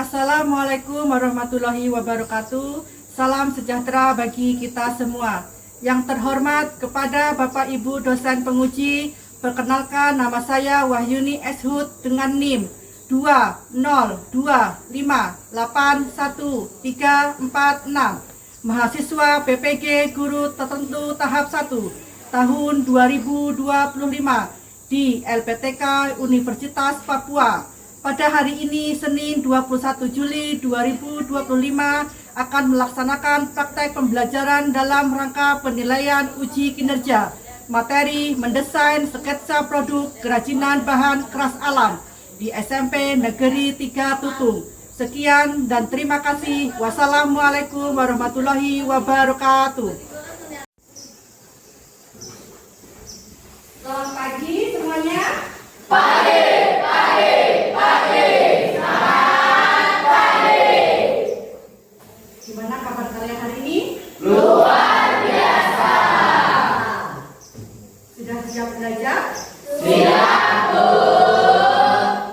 Assalamualaikum warahmatullahi wabarakatuh. Salam sejahtera bagi kita semua. Yang terhormat kepada Bapak Ibu dosen penguji, perkenalkan nama saya Wahyuni Eshud dengan NIM 202581346. Mahasiswa PPG Guru Tertentu Tahap 1 tahun 2025 di LPTK Universitas Papua. Pada hari ini, Senin 21 Juli 2025, akan melaksanakan praktek pembelajaran dalam rangka penilaian uji kinerja materi mendesain sketsa produk kerajinan bahan keras alam di SMP Negeri 3 Tutung. Sekian dan terima kasih. Wassalamualaikum warahmatullahi wabarakatuh. Selamat pagi semuanya. Pagi. Gimana kabar kalian hari ini? Luar biasa. Sudah siap belajar? Siap, Bu.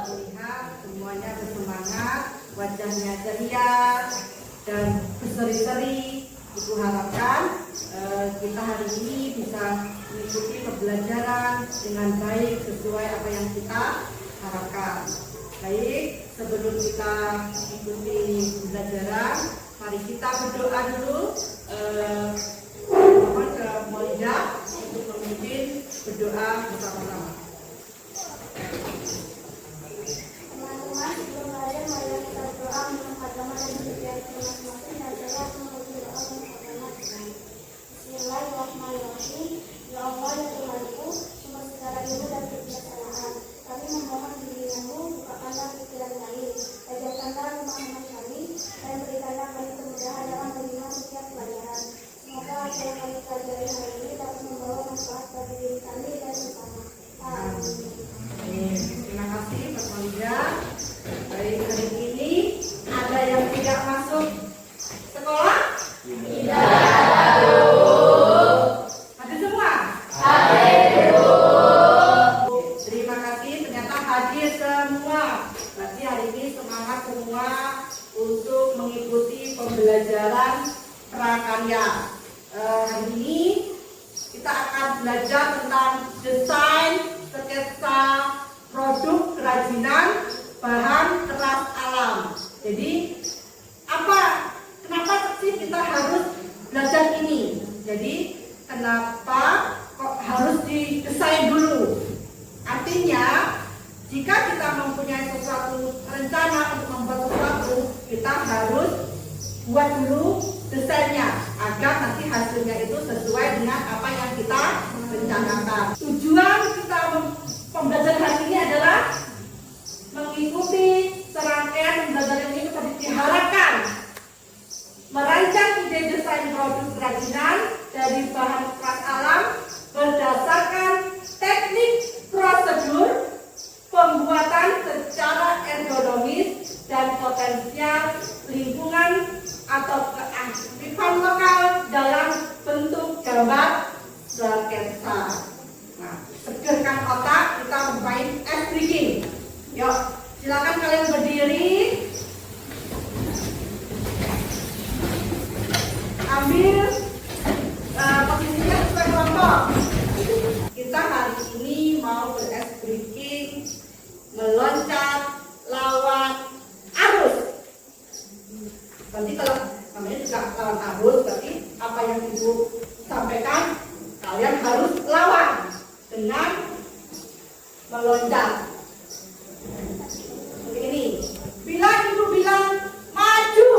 Lihat semuanya bersemangat, wajahnya ceria dan berseri-seri. Ibu harapkan kita hari ini bisa mengikuti pembelajaran dengan baik sesuai apa yang kita harapkan. Baik, sebelum kita mengikuti pembelajaran, mari kita berdoa dulu. Mohon ke Maulida untuk memimpin berdoa bersama-sama. Teman-teman, sebelum belajar mari kita berdoa menurut agama dan budaya masing-masing, dan saya akan menguji doa menurut agama Islam. Bismillahirrahmanirrahim. Ya Allah, ya Tuhanku, sumber segala ilmu dan kebijaksanaan, kami memohon bimbinganmu, bukakanlah pikiran kami, ajarkanlah pemahaman kami, dan berikanlah kami kemudahan dalam menerima setiap pelajaran. Semoga apa yang kami pelajari hari ini dapat membawa manfaat bagi diri kami dan bersama. Amin. Terima kasih Pak Maulida. Baik, hari ini ada yang tidak masuk sekolah? Tidak, Bu. Ada semua? Hadir, Bu. Terima kasih, ternyata hadir semua. Berarti hari ini semangat semua untuk mengikuti pembelajaran prakarya. Hari ini kita akan belajar tentang desain sketsa produk kerajinan bahan keras alam. Jadi kenapa sih kita harus belajar ini? Jadi kenapa kok harus didesain dulu? Artinya jika kita mempunyai sesuatu rencana untuk membuat sesuatu, kita harus buat dulu desainnya agar nanti hasilnya itu sesuai dengan apa yang kita rencanakan. Tujuan kita pembelajaran hari ini adalah mengikuti serangkaian pembelajaran ini seperti diharapkan merancang ide desain produk kerajinan dari bahan keras alam berdasarkan teknik prosedur pembuatan secara ergonomis dan potensial lingkungan atau keaktifan lokal dalam bentuk gambar sketsa. Nah, segerkan otak, kita bermain ice breaking. Yuk, silakan kalian berdiri. Ambil posisinya sesuai kelompok. Kita hari ini mau ber-ice breaking, meloncat lawan arus. Nanti kalau namanya juga lawan arus, berarti apa yang Ibu sampaikan kalian harus lawan dengan meloncat. Seperti ini. Bila Ibu bilang maju,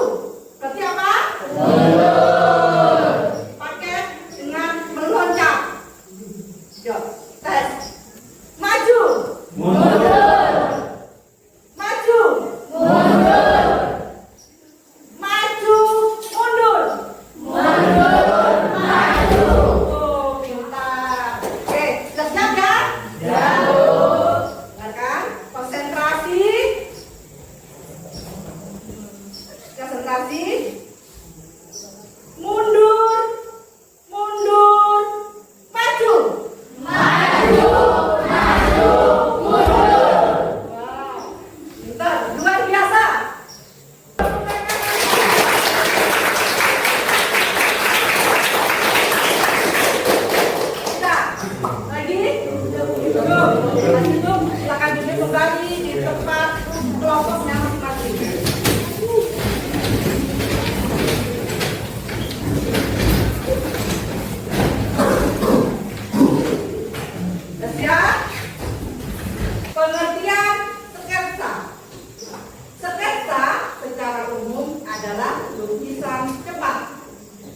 berarti apa? Mundur. Pakai dengan meloncat. Yuk, tes. Maju. Mundur. Maju. Mundur. Maju. Mundur. Mundur. Maju. Oh, pintar. Oke, sudah siap kan? Ya, Bu. Duduk. Duduk. Silakan duduk kembali di tempat kelompoknya masing-masing. Siap? Pengertian sketsa. Sketsa secara umum adalah lukisan cepat,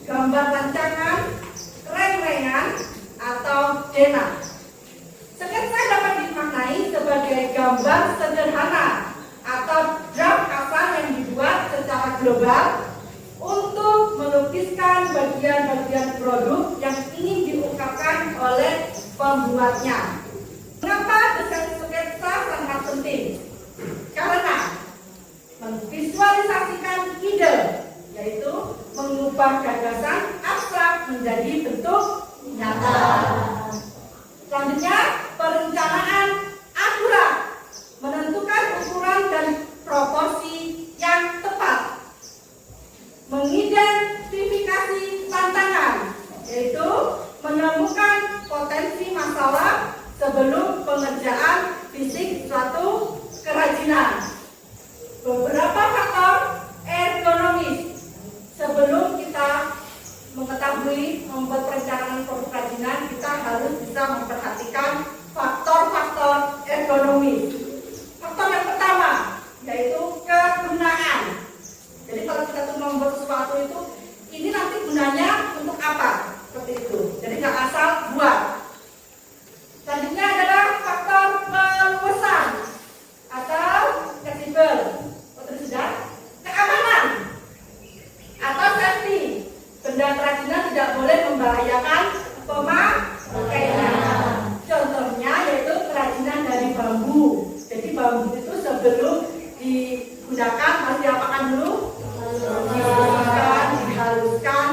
gambar rancangan, reng-rengan, atau dena. Sketsa dapat dimaknai sebagai gambar sederhana atau draft kasar yang dibuat secara global untuk melukiskan bagian-bagian produk yang ingin diungkapkan oleh pembuatnya. Mengapa desain sketsa sangat penting? Karena memvisualisasikan ide, yaitu mengubah gagasan abstrak menjadi bentuk nyata. Selanjutnya, perencanaan akurat, menentukan ukuran dan proporsi yang tepat, mengidentifikasi tantangan, yaitu menemukan potensi masalah sebelum pengerjaan fisik suatu kerajinan. Beberapa faktor ergonomis. Sebelum kita mengetahui membuat perencanaan produk kerajinan, kita harus bisa memperhatikan faktor-faktor ergonomis. Faktor yang pertama yaitu kegunaan. Jadi kalau kita tuh membuat sesuatu itu, ini nanti gunanya untuk apa? Seperti itu. Jadi nggak asal buat. Selanjutnya adalah faktor peluasan atau fleksibel. Sudah keamanan atau safety. Benda kerajinan tidak boleh membahayakan pemakainya. Contohnya yaitu kerajinan dari bambu. Jadi bambu itu sebelum digunakan harus diapakan dulu? Dihaluskan,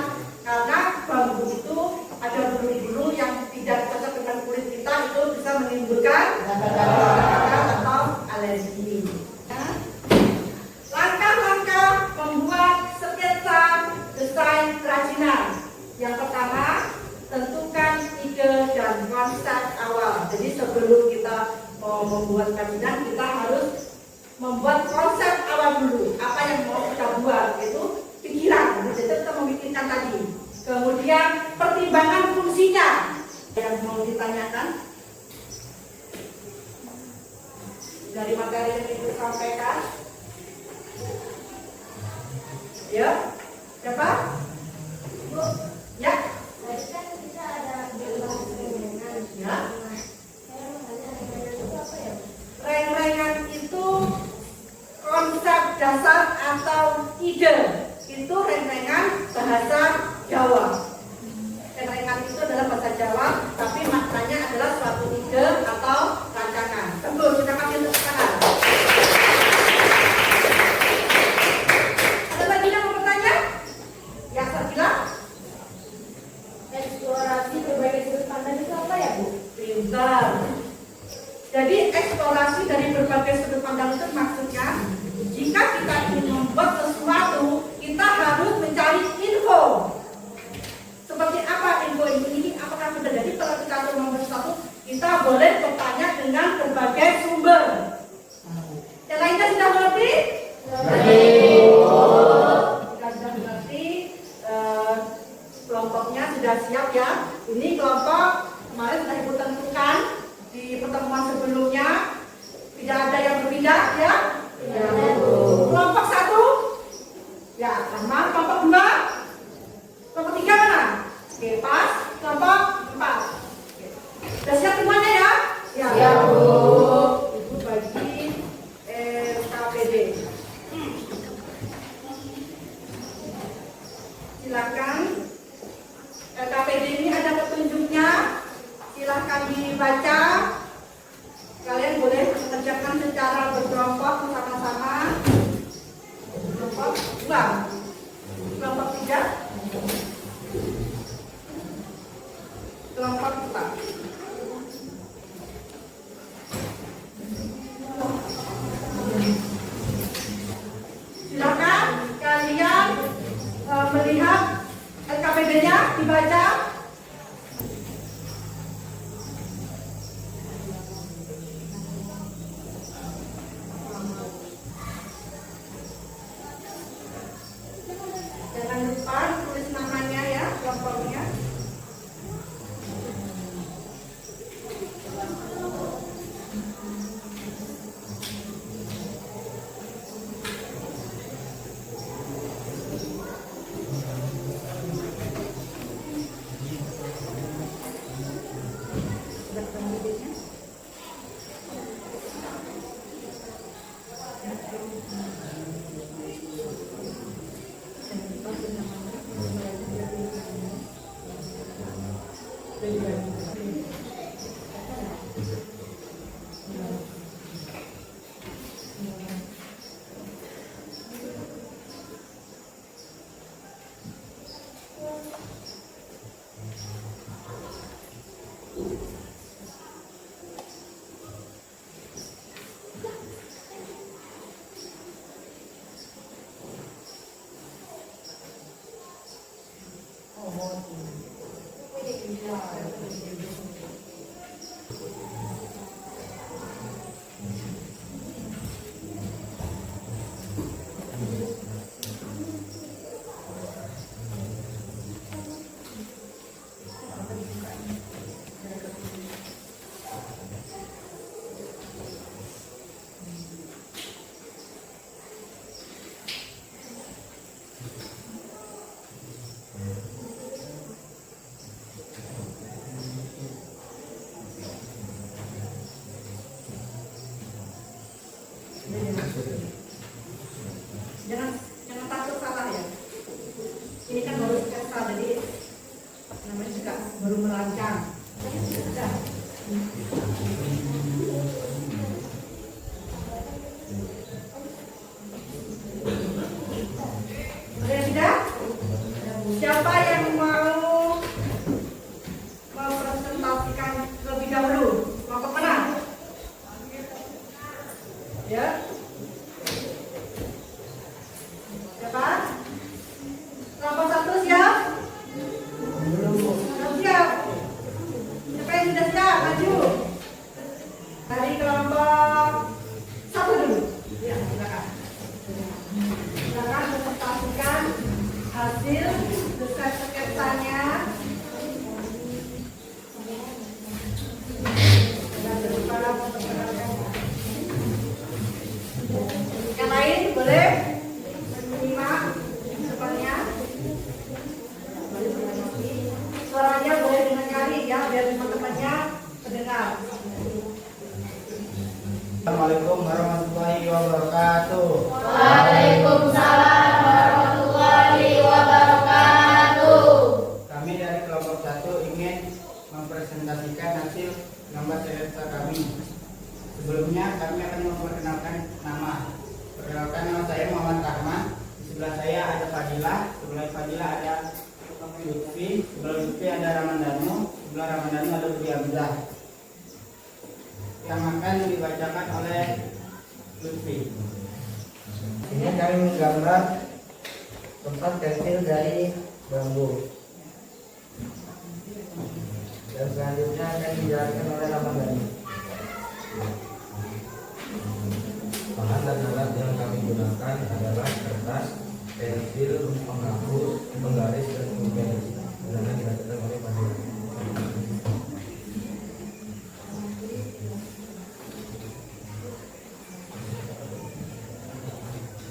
karena bambu itu ada bulu-bulu yang tidak cocok dengan kulit kita, itu bisa menimbulkan radang atau alergi. Langkah-langkah membuat sketsa desain kerajinan. Yang pertama, tentukan ide dan konsep awal. Jadi sebelum kita mau membuat kerajinan, kita harus membuat konsep awal dulu. Apa yang mau kita buat, itu pikiran. Jadi kita memikirkan tadi. Kemudian pertimbangan fungsinya. Yang mau ditanyakan dari materi yang Ibu sampaikan. Ya, siapa? Bu. Ya. Tadi kan kita ada gambar reng-rengan. Ya. Saya mau tanya reng-rengan itu apa ya? Reng-rengan itu konsep dasar atau ide. Itu reng-rengan bahasa Jawa. Reng-rengan itu adalah bahasa Jawa, tapi maknanya adalah suatu ide atau rancangan. Tunggu, kita kasih tepuk tangan. Ada lagi yang mau bertanya? Ya, Sabila? Eksplorasi berbagai sudut pandang itu apa ya, Bu? Pintar. Jadi eksplorasi dari berbagai sudut pandang itu maksudnya jika kita ingin membuat sesuatu, kita harus mencari info. Seperti apa info ini? Apakah benar? Jadi kalau kita mau membuat sesuatu, kita boleh bertanya dengan berbagai sumber. Yang lainnya sudah mengerti? Sudah mengerti. Kelompoknya sudah siap ya. Ini kelompok kemarin sudah Ibu tentukan di pertemuan sebelumnya. Tidak ada yang berpindah ya? Kelompok 1 ya sama. Kelompok 2, kelompok 3 mana? Oke, pas. Kelompok 4. Sudah siap semuanya ya? Jangan takut salah ya. Ini kan baru sketsa, jadi namanya juga baru merancang. Sudah. Ada yang tidak? Siapa yang mau presentasikan lebih dahulu? Kelompok mana? Ya. Siapa? Kelompok 1 siap? Belum siap. Siapa yang sudah siap? Maju. Dari kelompok 1 dulu. Ya, silakan. Silakan presentasikan hasil desain sketsanya. Yang lain boleh menyimak depannya. Suaranya boleh dengan nyanyi ya, biar teman-temannya terdengar. Assalamualaikum warahmatullahi wabarakatuh. Waalaikumsalam warahmatullahi wabarakatuh. Kami dari kelompok 1 ingin mempresentasikan hasil gambar sketsa kami. Sebelumnya kami akan memperkenalkan nama. Perkenalkan, nama saya Muhammad Rahman. Di sebelah saya ada Fadilah, sebelah Fadilah ada Lutfi, sebelah Lutfi ada Ramandanu, sebelah Ramandanu ada Budi Hamzah. Yang akan dibacakan oleh Lutfi. Ini kami menggambar tempat tekstil dari bambu. Dan selanjutnya akan dijelaskan oleh Ramadhani. Bahan dan alat yang kami gunakan adalah kertas, pensil, penghapus, penggaris, dan penggaris. Dan dibacakan oleh Fadilah.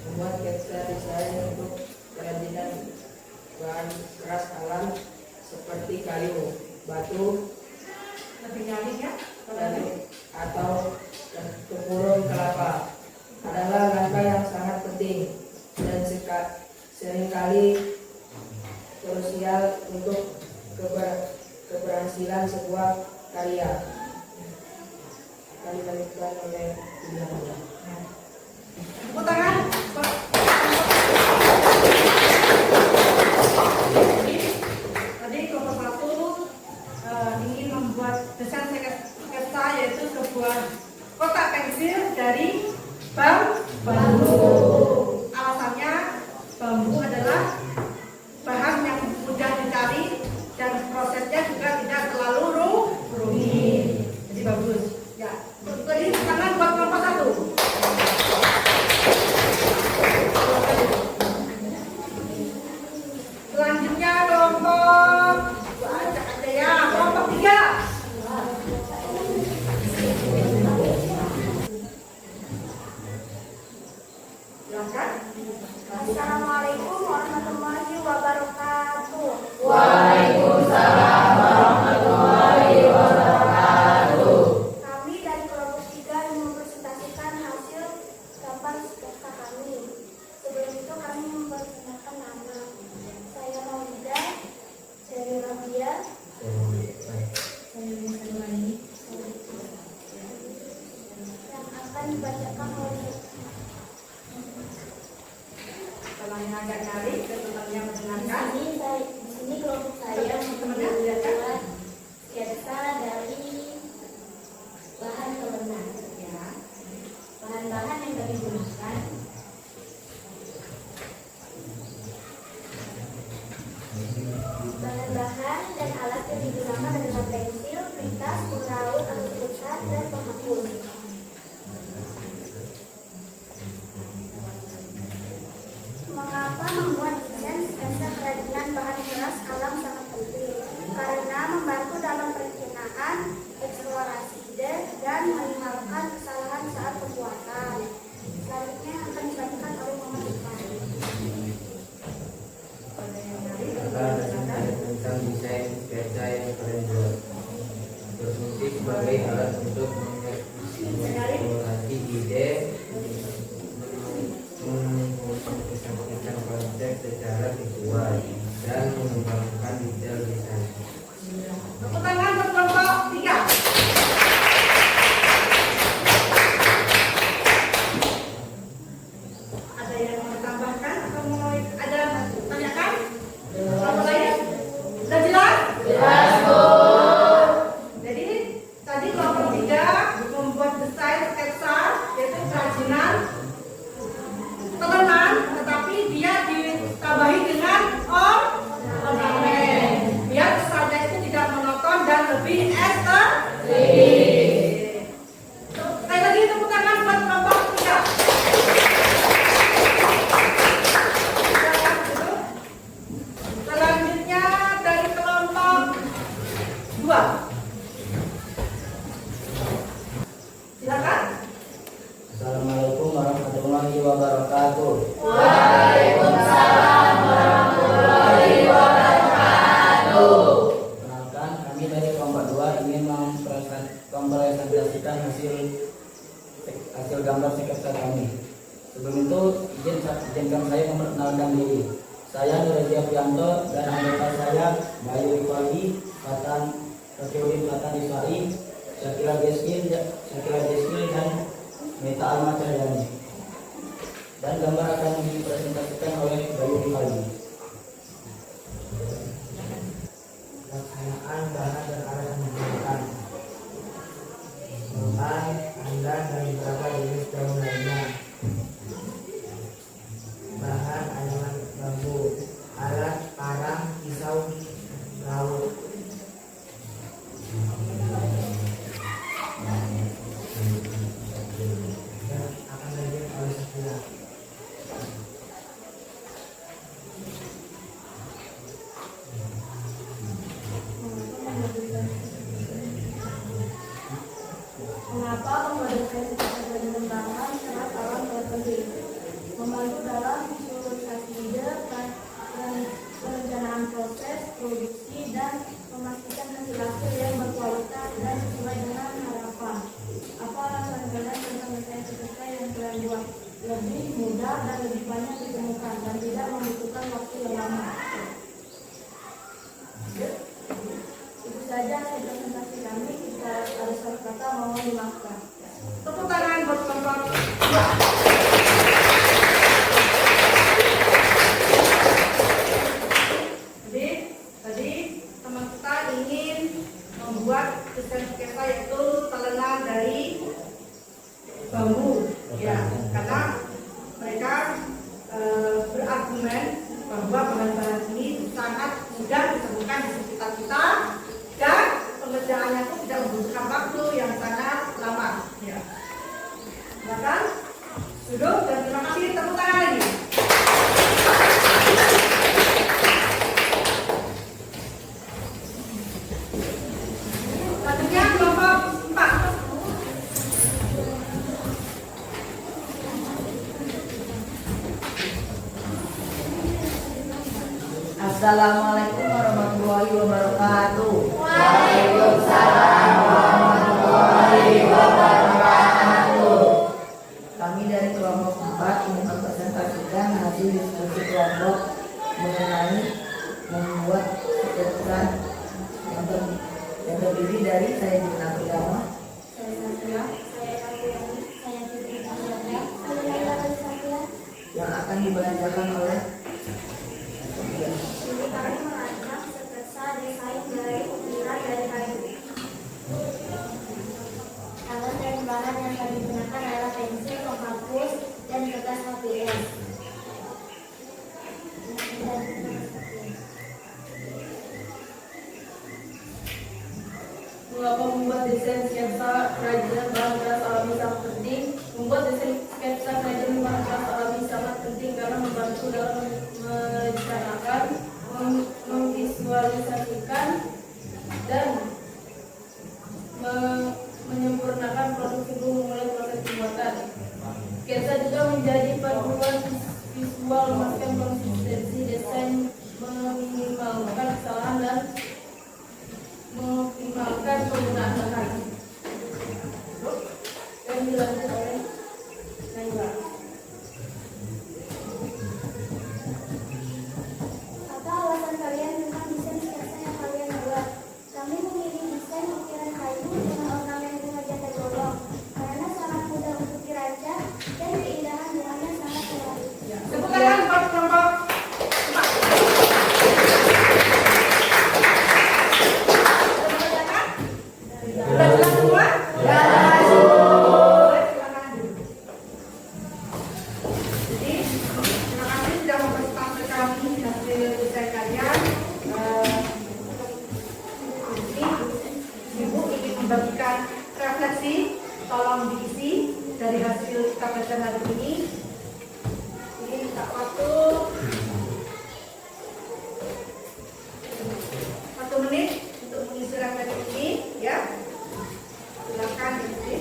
Membuat sketsa desain untuk kerajinan bahan keras alam seperti kayu, batu, Lebih nyanyi ya. atau tempurung kelapa adalah langkah yang sangat penting dan seringkali krusial untuk keberhasilan sebuah karya. Akan dilanjutkan oleh Budi Hamzah. Tepuk tangan. Tadi kelompok 1 ingin membuat desain sketsa, yaitu sebuah kotak pensil dari bambu. Alasannya bambu adalah bahan yang mudah dicari dan prosesnya juga tidak terlalu rumit. Jadi bagus. Ya, tadi tangan buat kelompok 1. Selanjutnya kelompok ajak aja ya, kelompok 3. Silakan. Assalamualaikum warahmatullahi wabarakatuh. Waalaikumsalam warahmatullahi wabarakatuh. Kami dari kelompok 3 ingin mempresentasikan hasil gambar sketsa kami. Sebelum itu kami memperkenalkan nama. Saya Maulida, saya Rabia, yang akan dibacakan oleh Temannya agak nyari, dan temannya mendengarkan. di sini kelompok saya membuat sketsa dari bahan kelengan. Ya. Bahan-bahan yang kami gunakan bahan-bahan dan alat yang digunakan adalah pensil, kertas, peraut, alat tulisan, dan penghapus. wabarakatuh. Waalaikumsalam warahmatullahi wabarakatuh. Perkenalkan, kami dari kelompok 2 ingin mempresentasikan hasil gambar sketsa kami. Sebelum itu, izinkan saya memperkenalkan diri. Saya Nurhadi Aprianto dan anggota saya Bayu Rifaldi, Fatan Rakyudin Fatan Iswai, Syakila Jeskil dan Meta Alma Cahyani. Dan gambar akan dipresentasikan oleh Bayu Rifaldi. Pelaksanaan bahan dan alat yang digunakan. Bahan, andan, dan beberapa jenis daun lainnya. Bahan anyaman bambu, alat parang, pisau, laut. Dan akan diajar oleh Sakila. Mengapa pembuatan sketsa dan pengembangan sangat alam dan penting? Membantu dalam visualisasi ide, perencanaan proses, produksi, dan memastikan hasil yang berkualitas dan sesuai dengan harapan. Apa alasan kalian tentang desain sketsa yang kalian buat? Lebih mudah dan lebih banyak ditemukan dan tidak membutuhkan waktu yang lama. Itu saja hasil presentasi kami. Kita ada satu kata mohon dimaafkan. Tepuk tangan buat kelompok 2. Tadi teman kita ingin membuat desain sketsa yaitu talenan dari bambu, ya, karena mereka berargumen bahwa bahan-bahan ini sangat mudah ditemukan di sekitar kita dan pengerjaannya pun tidak membutuhkan waktu yang sangat lama. Ya. Silakan duduk dan terima kasih, tepuk tangan lagi. Selanjutnya kelompok 4. Assalamualaikum warahmatullahi wabarakatuh. Waalaikumsalam warahmatullahi wabarakatuh. Kami dari kelompok 4 ingin mempresentasikan hasil diskusi kelompok mengenai membuat sketsa yang terdiri dari saya Juna Pridama, Saya Satria, saya Kapriani, saya Fitri Chandra, saya Laila Satria. yang akan dibacakan oleh Ini kami merancang sketsa desain dari ukiran dari kayu. Alat dan bahan yang kami gunakan adalah pensil, penghapus, dan kertas HPS. Mengapa membuat desain sketsa kerajinan bahan keras alami sangat penting? Membuat desain sketsa kerajinan bahan keras alami sangat penting karena membantu dalam merencanakan, memvisualisasikan, dan menyempurnakan produk sebelum memulai proses pembuatan. Sketsa juga menjadi panduan visual, memastikan konsistensi desain, meminimalkan kesalahan, dan mengoptimalkan penggunaan bahan. Dan dilanjut oleh Naila. Apa alasan kalian tentang desain sketsa yang kalian buat? Kami memilih desain ukiran kayu dengan ornamen bunga janda golong karena sangat mudah untuk dirancang dan keindahan bunganya sangat menarik. Tepuk tangan buat kelompok 4. Sudah jelas semua? Jelas. Silakan duduk. Jadi, terima kasih sudah mempresentasikan kami hasil desain kalian. Ibu ingin membagikan refleksi, tolong diisi dari hasil kita baca hari ini. Ini minta waktu 1 menit untuk mengisi refleksi ini, ya. Silakan diisi.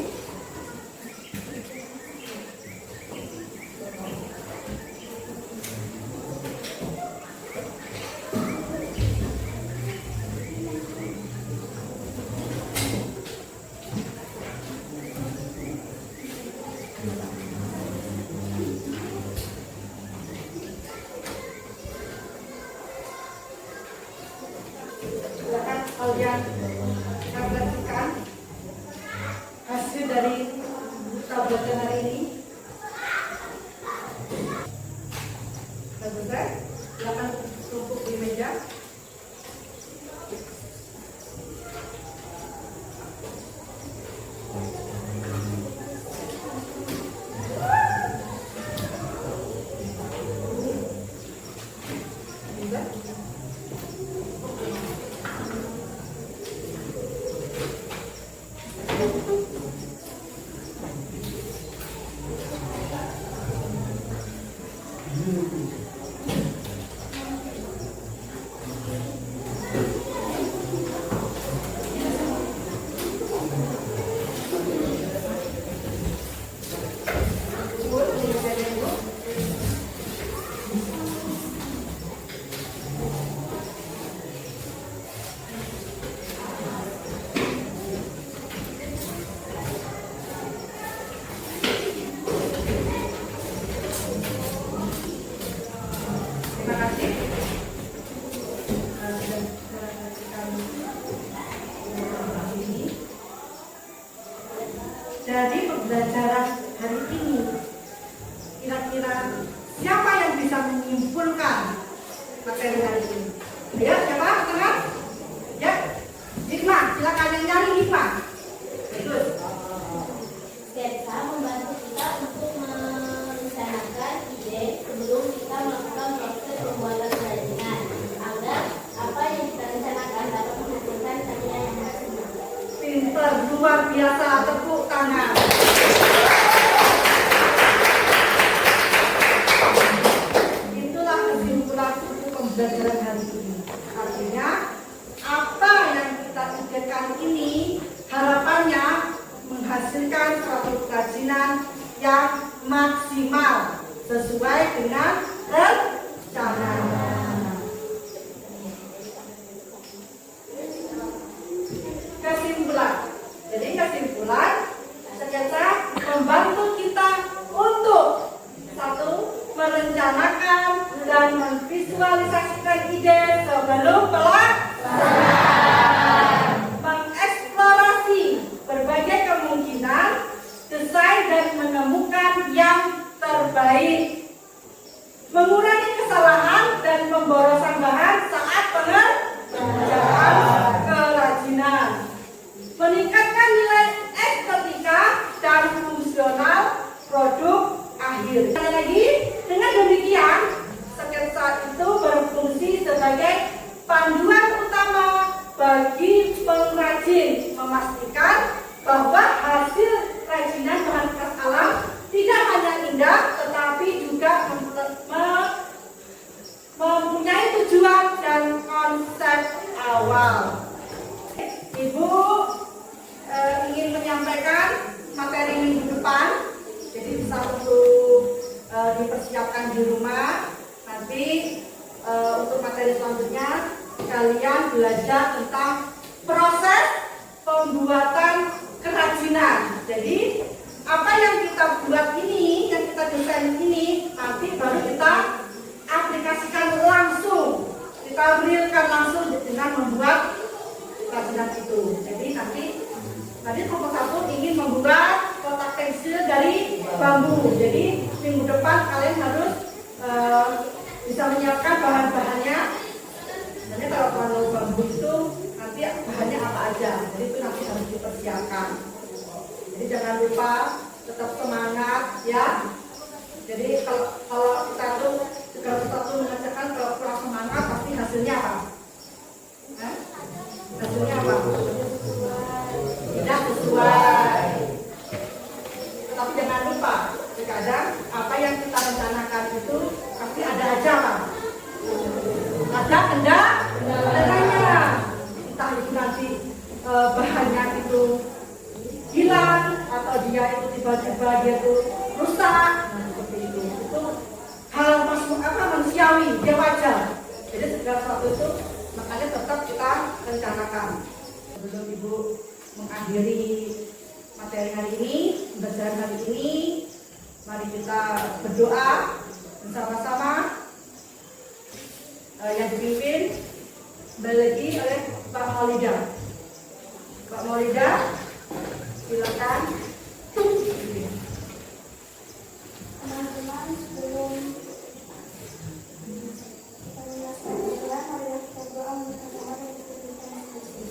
dari pembelajaran hari ini. Kira-kira siapa yang bisa menyimpulkan materi hari ini? Ya, siapa? Tangan? Ya, Hikmah, silakan yang nyari Hikmah. Bagus. Sketsa membantu kita untuk merencanakan ide sebelum kita melakukan proses pembuatan kerajinan agar apa yang kita rencanakan dapat menghasilkan karya yang maksimal. Pinter, luar biasa, tepuk tangan. Itulah kesimpulan buku pembelajaran hari ini. Artinya, apa yang kita pikirkan ini harapannya menghasilkan suatu kerajinan yang maksimal sesuai dengan rencana. Kesimpulan. Jadi kesimpulan sketsa membantu kita untuk satu, merencanakan dan memvisualisasikan ide sebelum pelaksanaan, mengeksplorasi berbagai kemungkinan desain dan menemukan yang terbaik, mengurangi kesalahan dan pemborosan bahan saat pengerjaan kerajinan, meningkatkan nilai estetika dan fungsional produk akhir. Lagi, dengan demikian sketsa itu berfungsi sebagai panduan utama bagi pengrajin memastikan bahwa hasil kerajinan bahan khas alam tidak hanya indah tetapi juga mempunyai tujuan dan konsep awal. Ibu ingin menyampaikan materi minggu depan, jadi bisa untuk dipersiapkan di rumah. Nanti untuk materi selanjutnya kalian belajar tentang proses pembuatan kerajinan. Jadi apa yang kita buat ini, yang kita desain ini, nanti baru kita aplikasikan langsung, kita realkan langsung dengan membuat kerajinan itu. Jadi nanti kelompok 1 ingin membuat kotak tekstil dari bambu. Jadi minggu depan kalian harus bisa menyiapkan bahan-bahannya. Nanti kalau bambu itu nanti bahannya apa aja. Jadi itu nanti harus dipersiapkan. Jadi jangan lupa tetap semangat ya. Jadi kalau kita tuh segala sesuatu mengerjakan kalau kurang semangat pasti hasilnya apa? Hasilnya apa? Tidak sesuai. Tapi jangan lupa, terkadang apa yang kita rencanakan itu pasti ada aja apa? Ada kendalanya. Entah itu nanti bahannya itu hilang atau dia itu tiba-tiba dia itu rusak, seperti itu. Itu hal manusiawi, dia wajar. Jadi segala sesuatu itu makanya tetap kita rencanakan. Sebelum Ibu mengakhiri materi hari ini, pembelajaran hari ini, mari kita berdoa bersama-sama. Yang dipimpin kembali lagi oleh Pak Maulida. Pak Maulida, silakan. Teman-teman, sebelum pembelajaran mari kita berdoa bersama-sama dan kita diskusi.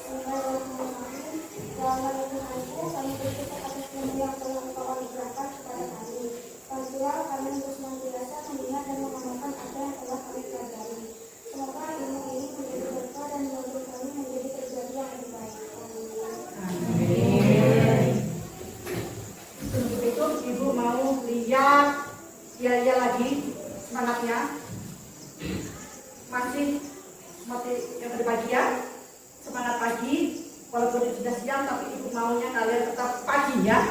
Bismillahirrahmanirrahim. Ya Allah ya Tuhanku, kami bersyukur atas ilmu yang telah Engkau anugerahkan kepada kami. Bantulah kami untuk senantiasa mengingat dan mengamalkan apa yang telah kami pelajari. Semoga ilmu ini menjadi berkah dan membantu kami menjadi pribadi yang lebih baik. Amin. Untuk itu Ibu mau lihat ya lagi semangatnya. Masih seperti yang tadi pagi ya, semangat pagi. Walaupun sudah siang tapi Ibu maunya kalian tetap pagi ya.